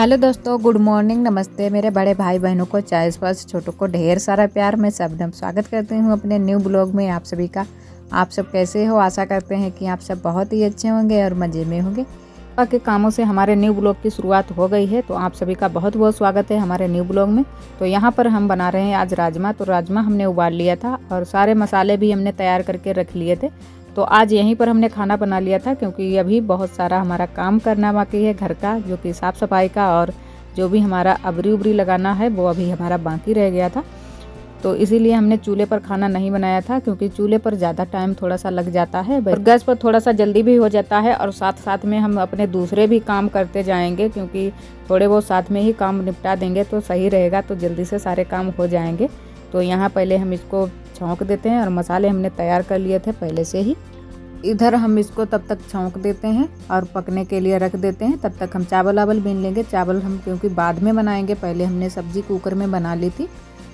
Hello दोस्तों, good morning, नमस्ते मेरे बड़े भाई बहनों को, चाहे स्पर्श छोटों को ढेर सारा प्यार। मैं सबदम स्वागत करती हूँ अपने न्यू ब्लॉग में आप सभी का। आप सब कैसे हो? आशा करते हैं कि आप सब बहुत ही अच्छे होंगे और मज़े में होंगे। सुबह के कामों से हमारे न्यू ब्लॉग की शुरुआत हो गई है, तो आप सभी का बहुत बहुत स्वागत है हमारे न्यू ब्लॉग में। तो यहाँ पर हम बना रहे हैं आज राजमा। तो राजमा हमने उबाल लिया था और सारे मसाले भी हमने तैयार करके रख लिए थे। तो आज यहीं पर हमने खाना बना लिया था, क्योंकि अभी बहुत सारा हमारा काम करना बाकी है घर का, जो कि साफ़ सफाई का, और जो भी हमारा अबरी उबरी लगाना है वो अभी हमारा बाकी रह गया था। तो इसीलिए हमने चूल्हे पर खाना नहीं बनाया था, क्योंकि चूल्हे पर ज़्यादा टाइम थोड़ा सा लग जाता है और गैस पर थोड़ा सा जल्दी भी हो जाता है, और साथ साथ में हम अपने दूसरे भी काम करते जाएंगे, क्योंकि थोड़े बहुत साथ में ही काम निपटा देंगे तो सही रहेगा, तो जल्दी से सारे काम हो जाएंगे। तो यहाँ पहले हम इसको छौंक देते हैं, और मसाले हमने तैयार कर लिए थे पहले से ही। इधर हम इसको तब तक छौंक देते हैं और पकने के लिए रख देते हैं। तब तक हम चावल वावल बीन लेंगे। चावल हम क्योंकि बाद में बनाएंगे, पहले हमने सब्जी कुकर में बना ली थी,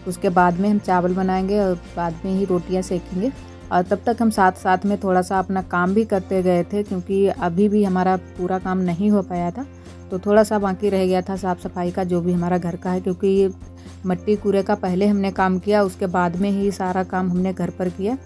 उसके बाद में हम चावल बनाएंगे और बाद में ही रोटियां सेकेंगे। और तब तक हम साथ साथ में थोड़ा सा अपना काम भी करते गए थे, क्योंकि अभी भी हमारा पूरा काम नहीं हो पाया था, तो थोड़ा सा बाकी रह गया था साफ़ सफाई का, जो भी हमारा घर का है। क्योंकि मट्टी कूड़े का पहले हमने काम किया, उसके बाद में ही सारा काम हमने घर पर किया।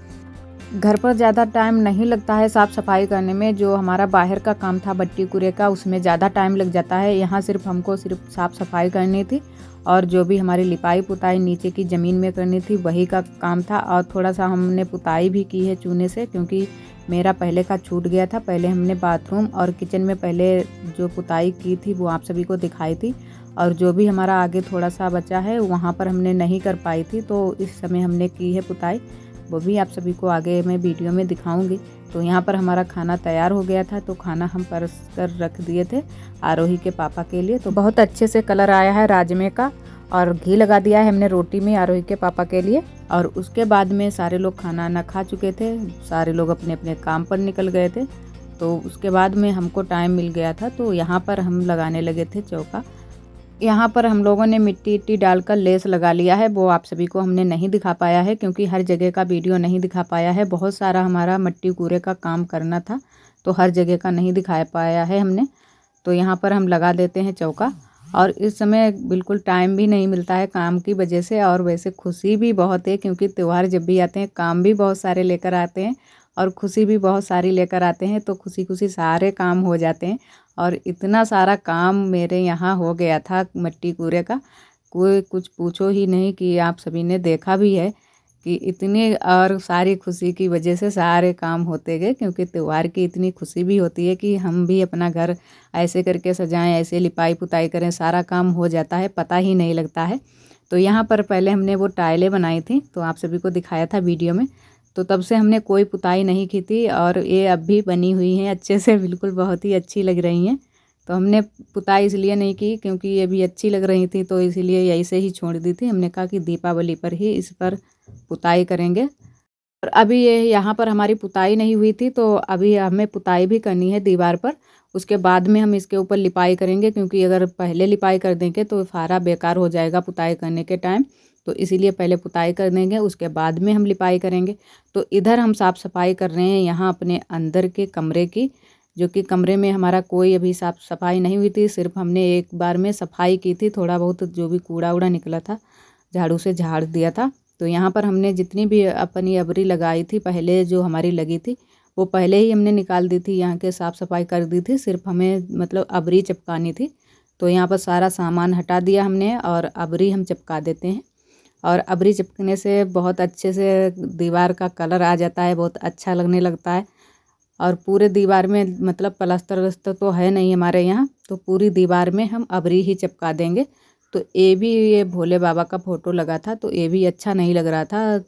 घर पर ज़्यादा टाइम नहीं लगता है साफ़ सफाई करने में। जो हमारा बाहर का काम था मट्टी कूड़े का, उसमें ज़्यादा टाइम लग जाता है। यहाँ हमको सिर्फ साफ़ सफाई करनी थी, और जो भी हमारी लिपाई पुताई नीचे की ज़मीन में करनी थी वही का काम था। और थोड़ा सा हमने पुताई भी की है चूने से, क्योंकि मेरा पहले का छूट गया था। पहले हमने बाथरूम और किचन में पहले जो पुताई की थी वो आप सभी को दिखाई थी, और जो भी हमारा आगे थोड़ा सा बचा है वहाँ पर हमने नहीं कर पाई थी, तो इस समय हमने की है पुताई, वो भी आप सभी को आगे मैं वीडियो में दिखाऊंगी। तो यहाँ पर हमारा खाना तैयार हो गया था, तो खाना हम परस कर रख दिए थे आरोही के पापा के लिए। तो बहुत अच्छे से कलर आया है राजमे का, और घी लगा दिया है हमने रोटी में आरोही के पापा के लिए। और उसके बाद में सारे लोग खाना ना खा चुके थे, सारे लोग अपने अपने काम पर निकल गए थे। तो उसके बाद में हमको टाइम मिल गया था, तो यहाँ पर हम लगाने लगे थे चौका। यहाँ पर हम लोगों ने मिट्टी इट्टी डालकर लेस लगा लिया है, वो आप सभी को हमने नहीं दिखा पाया है, क्योंकि हर जगह का वीडियो नहीं दिखा पाया है। बहुत सारा हमारा मट्टी कूड़े का काम करना था, तो हर जगह का नहीं दिखा पाया है हमने। तो यहाँ पर हम लगा देते हैं चौका। और इस समय बिल्कुल टाइम भी नहीं मिलता है काम की वजह से, और वैसे खुशी भी बहुत है, क्योंकि त्यौहार जब भी आते हैं काम भी बहुत सारे लेकर आते हैं और खुशी भी बहुत सारी लेकर आते हैं। तो खुशी खुशी सारे काम हो जाते हैं, और इतना सारा काम मेरे यहाँ हो गया था मट्टी कूड़े का, कोई कुछ पूछो ही नहीं। कि आप सभी ने देखा भी है कि इतनी और सारी खुशी की वजह से सारे काम होते गए, क्योंकि त्यौहार की इतनी खुशी भी होती है कि हम भी अपना घर ऐसे करके सजाएं, ऐसे लिपाई पुताई करें, सारा काम हो जाता है, पता ही नहीं लगता है। तो यहाँ पर पहले हमने वो टाइलें बनाई थी, तो आप सभी को दिखाया था वीडियो में। तो तब से हमने कोई पुताई नहीं की थी, और ये अब भी बनी हुई हैं अच्छे से, बिल्कुल बहुत ही अच्छी लग रही हैं। तो हमने पुताई इसलिए नहीं की क्योंकि ये भी अच्छी लग रही थी, तो इसीलिए यही से ही छोड़ दी थी। हमने कहा कि दीपावली पर ही इस पर पुताई करेंगे। और अभी ये यहाँ पर हमारी पुताई नहीं हुई थी, तो अभी हमें पुताई भी करनी है दीवार पर। उसके बाद में हम इसके ऊपर लिपाई करेंगे, क्योंकि अगर पहले लिपाई कर देंगे तो सारा बेकार हो जाएगा पुताई करने के टाइम। तो इसीलिए पहले पुताई कर देंगे, उसके बाद में हम लिपाई करेंगे। तो इधर हम साफ़ सफाई कर रहे हैं यहाँ अपने अंदर के कमरे की, जो कि कमरे में हमारा कोई अभी साफ़ सफाई नहीं हुई थी। सिर्फ हमने एक बार में सफाई की थी, थोड़ा बहुत जो भी कूड़ा उड़ा निकला था झाड़ू से झाड़ दिया था। तो यहाँ पर हमने जितनी भी अपनी अबरी लगाई थी पहले, जो हमारी लगी थी वो पहले ही हमने निकाल दी थी, यहाँ के साफ़ सफाई कर दी थी। सिर्फ हमें मतलब अबरी चिपकानी थी, तो यहाँ पर सारा सामान हटा दिया हमने, और अबरी हम चिपका देते हैं। और अबरी चिपकने से बहुत अच्छे से दीवार का कलर आ जाता है, बहुत अच्छा लगने लगता है। और पूरे दीवार में मतलब प्लास्टर वस्तर तो है नहीं हमारे यहाँ, तो पूरी दीवार में हम अबरी ही चिपका देंगे। तो ये भी, ये भोले बाबा का फ़ोटो लगा था, तो ये भी अच्छा नहीं लग रहा था,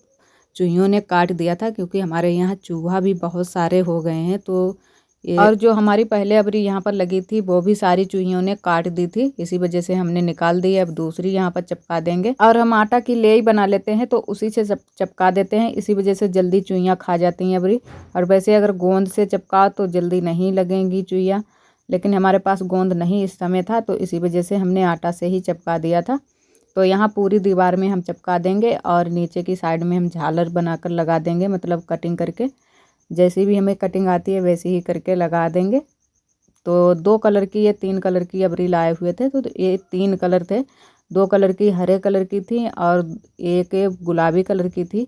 चूहियों ने काट दिया था, क्योंकि हमारे यहाँ चूहा भी बहुत सारे हो गए हैं। तो ये, और जो हमारी पहले अबरी यहाँ पर लगी थी वो भी सारी चूहियों ने काट दी थी, इसी वजह से हमने निकाल दी है। अब दूसरी यहाँ पर चिपका देंगे, और हम आटा की लेई बना लेते हैं, तो उसी से चिपका देते हैं। इसी वजह से जल्दी चूहियाँ खा जाती हैं अबरी। और वैसे अगर गोंद से चिपका तो जल्दी नहीं लगेंगी चूहियाँ, लेकिन हमारे पास गोंद नहीं इस समय था, तो इसी वजह से हमने आटा से ही चिपका दिया था। तो यहाँ पूरी दीवार में हम चिपका देंगे, और नीचे की साइड में हम झालर बनाकर लगा देंगे, मतलब कटिंग करके, जैसी भी हमें कटिंग आती है वैसे ही करके लगा देंगे। तो 2 कलर की या 3 कलर की अबरी लाए हुए थे। तो ये 3 कलर थे, 2 कलर की हरे कलर की थी और एक गुलाबी कलर की थी।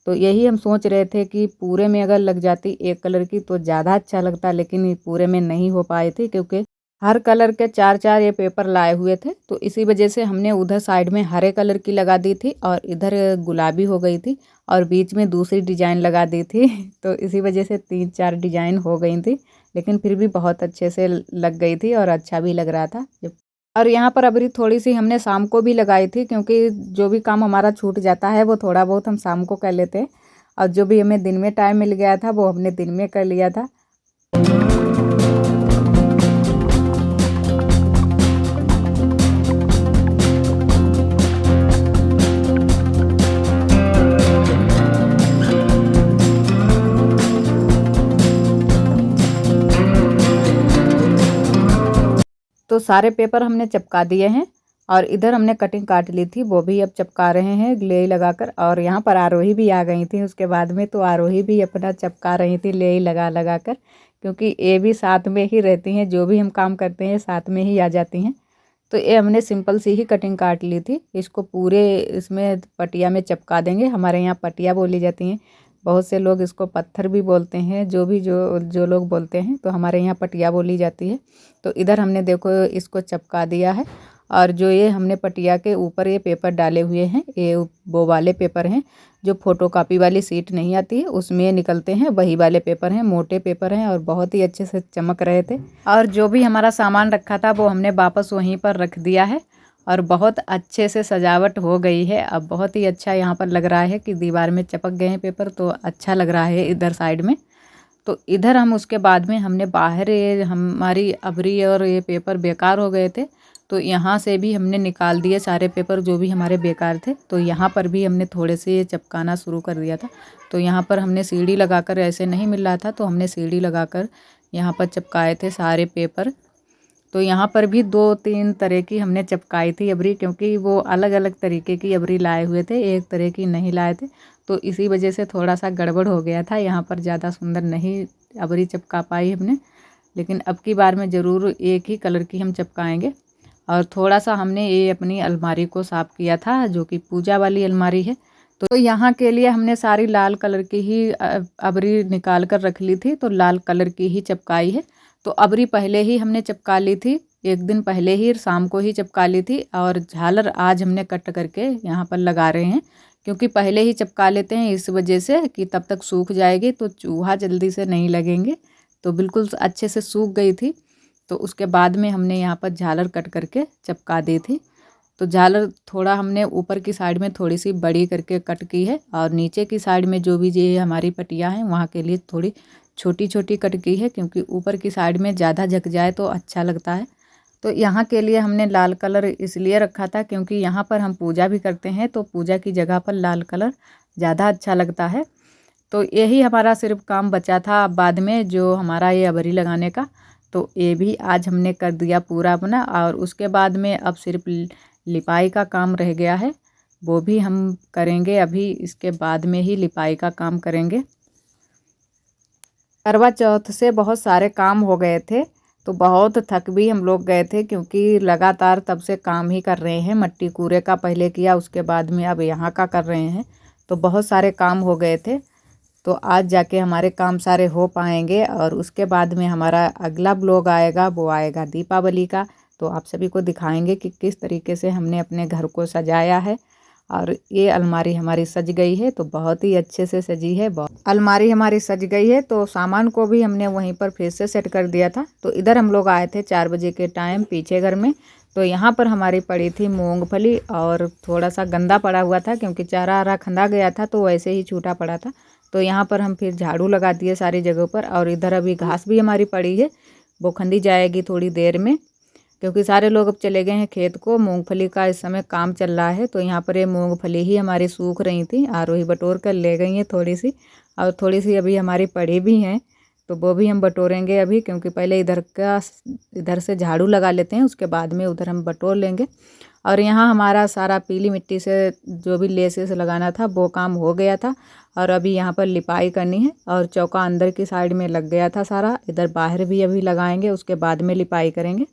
तो यही हम सोच रहे थे कि पूरे में अगर लग जाती एक कलर की तो ज़्यादा अच्छा लगता, लेकिन ये पूरे में नहीं हो पाए थे क्योंकि हर कलर के 4-4 ये पेपर लाए हुए थे। तो इसी वजह से हमने उधर साइड में हरे कलर की लगा दी थी और इधर गुलाबी हो गई थी और बीच में दूसरी डिजाइन लगा दी थी। तो इसी वजह से 3-4 डिजाइन हो गई थी, लेकिन फिर भी बहुत अच्छे से लग गई थी और अच्छा भी लग रहा था। और यहाँ पर अबरी थोड़ी सी हमने शाम को भी लगाई थी क्योंकि जो भी काम हमारा छूट जाता है वो थोड़ा बहुत हम शाम को कर लेते हैं, और जो भी हमें दिन में टाइम मिल गया था वो हमने दिन में कर लिया था। तो सारे पेपर हमने चिपका दिए हैं और इधर हमने कटिंग काट ली थी, वो भी अब चिपका रहे हैं लेई लगाकर। और यहाँ पर आरोही भी आ गई थी उसके बाद में, तो आरोही भी अपना चिपका रही थी लेई लगा लगा कर, क्योंकि ये भी साथ में ही रहती हैं, जो भी हम काम करते हैं साथ में ही आ जाती हैं। तो ये हमने सिंपल सी ही कटिंग काट ली थी। इसको पूरे इसमें पटिया में चिपका देंगे। हमारे यहाँ पटिया बोली जाती हैं, बहुत से लोग इसको पत्थर भी बोलते हैं, जो भी जो लोग बोलते हैं, तो हमारे यहाँ पटिया बोली जाती है। तो इधर हमने देखो इसको चिपका दिया है। और जो ये हमने पटिया के ऊपर ये पेपर डाले हुए हैं, ये वो वाले पेपर हैं जो फोटोकॉपी वाली सीट नहीं आती है उसमें निकलते हैं, वही वाले पेपर हैं, मोटे पेपर हैं और बहुत ही अच्छे से चमक रहे थे। और जो भी हमारा सामान रखा था वो हमने वापस वहीं पर रख दिया है और बहुत अच्छे से सजावट हो गई है। अब बहुत ही अच्छा यहाँ पर लग रहा है कि दीवार में चिपक गए हैं पेपर, तो अच्छा लग रहा है इधर साइड में। तो इधर हम उसके बाद में हमने बाहर ये हमारी अबरी और ये पेपर बेकार हो गए थे, तो यहाँ से भी हमने निकाल दिए सारे पेपर जो भी हमारे बेकार थे। तो यहाँ पर भी हमने थोड़े से ये चिपकाना शुरू कर दिया था। तो यहाँ पर हमने सीढ़ी लगाकर, ऐसे नहीं मिल रहा था तो हमने सीढ़ी लगाकर यहाँ पर चिपकाए थे सारे पेपर। तो यहाँ पर भी 2-3 तरह की हमने चिपकाई थी अबरी, क्योंकि वो अलग अलग तरीके की अबरी लाए हुए थे, एक तरह की नहीं लाए थे। तो इसी वजह से थोड़ा सा गड़बड़ हो गया था, यहाँ पर ज़्यादा सुंदर नहीं अबरी चिपका पाई हमने, लेकिन अब की बार में ज़रूर एक ही कलर की हम चिपकाएंगे। और थोड़ा सा हमने ये अपनी अलमारी को साफ़ किया था, जो कि पूजा वाली अलमारी है। तो यहाँ के लिए हमने सारी लाल कलर की ही अबरी निकाल कर रख ली थी, तो लाल कलर की ही चिपकाई है। तो अबरी पहले ही हमने चिपका ली थी, एक दिन पहले ही शाम को ही चिपका ली थी। और झालर आज हमने कट करके यहाँ पर लगा रहे हैं, क्योंकि पहले ही चिपका लेते हैं इस वजह से कि तब तक सूख जाएगी तो चूहा जल्दी से नहीं लगेंगे। तो बिल्कुल अच्छे से सूख गई थी, तो उसके बाद में हमने यहाँ पर झालर कट करके चिपका दी थी। तो झालर थोड़ा हमने ऊपर की साइड में थोड़ी सी बड़ी करके कट की है, और नीचे की साइड में जो भी ये हमारी पट्टियाँ हैं वहाँ के लिए थोड़ी छोटी छोटी कट की है, क्योंकि ऊपर की साइड में ज़्यादा झक जाए तो अच्छा लगता है। तो यहाँ के लिए हमने लाल कलर इसलिए रखा था क्योंकि यहाँ पर हम पूजा भी करते हैं, तो पूजा की जगह पर लाल कलर ज़्यादा अच्छा लगता है। तो यही हमारा सिर्फ काम बचा था बाद में जो हमारा ये अबरी लगाने का, तो ये भी आज हमने कर दिया पूरा अपना। और उसके बाद में अब सिर्फ लिपाई का काम रह गया है, वो भी हम करेंगे अभी, इसके बाद में ही लिपाई का काम करेंगे। करवा चौथ से बहुत सारे काम हो गए थे, तो बहुत थक भी हम लोग गए थे, क्योंकि लगातार तब से काम ही कर रहे हैं। मट्टी कूरे का पहले किया, उसके बाद में अब यहाँ का कर रहे हैं, तो बहुत सारे काम हो गए थे। तो आज जाके हमारे काम सारे हो पाएंगे। और उसके बाद में हमारा अगला ब्लॉग आएगा, वो आएगा दीपावली का। तो आप सभी को दिखाएंगे कि किस तरीके से हमने अपने घर को सजाया है। और ये अलमारी हमारी सज गई है, तो बहुत ही अच्छे से सजी है। अलमारी हमारी सज गई है, तो सामान को भी हमने वहीं पर फिर से सेट कर दिया था। तो इधर हम लोग आए थे 4 बजे के टाइम पीछे घर में, तो यहाँ पर हमारी पड़ी थी मूंगफली, और थोड़ा सा गंदा पड़ा हुआ था क्योंकि चारा आरा खंदा गया था, तो वैसे ही छूटा पड़ा था। तो यहाँ पर हम फिर झाड़ू लगा दिए सारी जगहों पर। और इधर अभी घास भी हमारी पड़ी है, वो खंदी जाएगी थोड़ी देर में, क्योंकि सारे लोग अब चले गए हैं खेत को। मूंगफली का इस समय काम चल रहा है, तो यहाँ पर ये मूंगफली ही हमारी सूख रही थी, आरोही बटोर कर ले गई हैं थोड़ी सी, और थोड़ी सी अभी हमारी पड़ी भी हैं, तो वो भी हम बटोरेंगे अभी, क्योंकि पहले इधर से झाड़ू लगा लेते हैं, उसके बाद में उधर हम बटोर लेंगे। और यहाँ हमारा सारा पीली मिट्टी से जो भी लेसेस लगाना था वो काम हो गया था। और अभी यहाँ पर लिपाई करनी है और चौका अंदर की साइड में लग गया था सारा, इधर बाहर भी अभी लगाएंगे, उसके बाद में लिपाई करेंगे।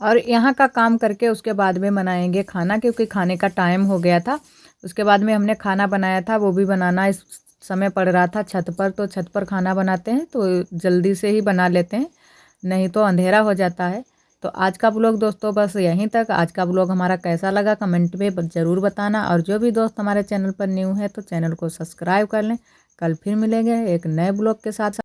और यहाँ का काम करके उसके बाद में बनाएंगे खाना, क्योंकि खाने का टाइम हो गया था। उसके बाद में हमने खाना बनाया था, वो भी बनाना इस समय पड़ रहा था छत पर, तो छत पर खाना बनाते हैं तो जल्दी से ही बना लेते हैं, नहीं तो अंधेरा हो जाता है। तो आज का ब्लॉग दोस्तों बस यहीं तक। आज का ब्लॉग हमारा कैसा लगा कमेंट में ज़रूर बताना, और जो भी दोस्त हमारे चैनल पर न्यू है तो चैनल को सब्सक्राइब कर लें। कल फिर मिलेंगे एक नए ब्लॉग के साथ।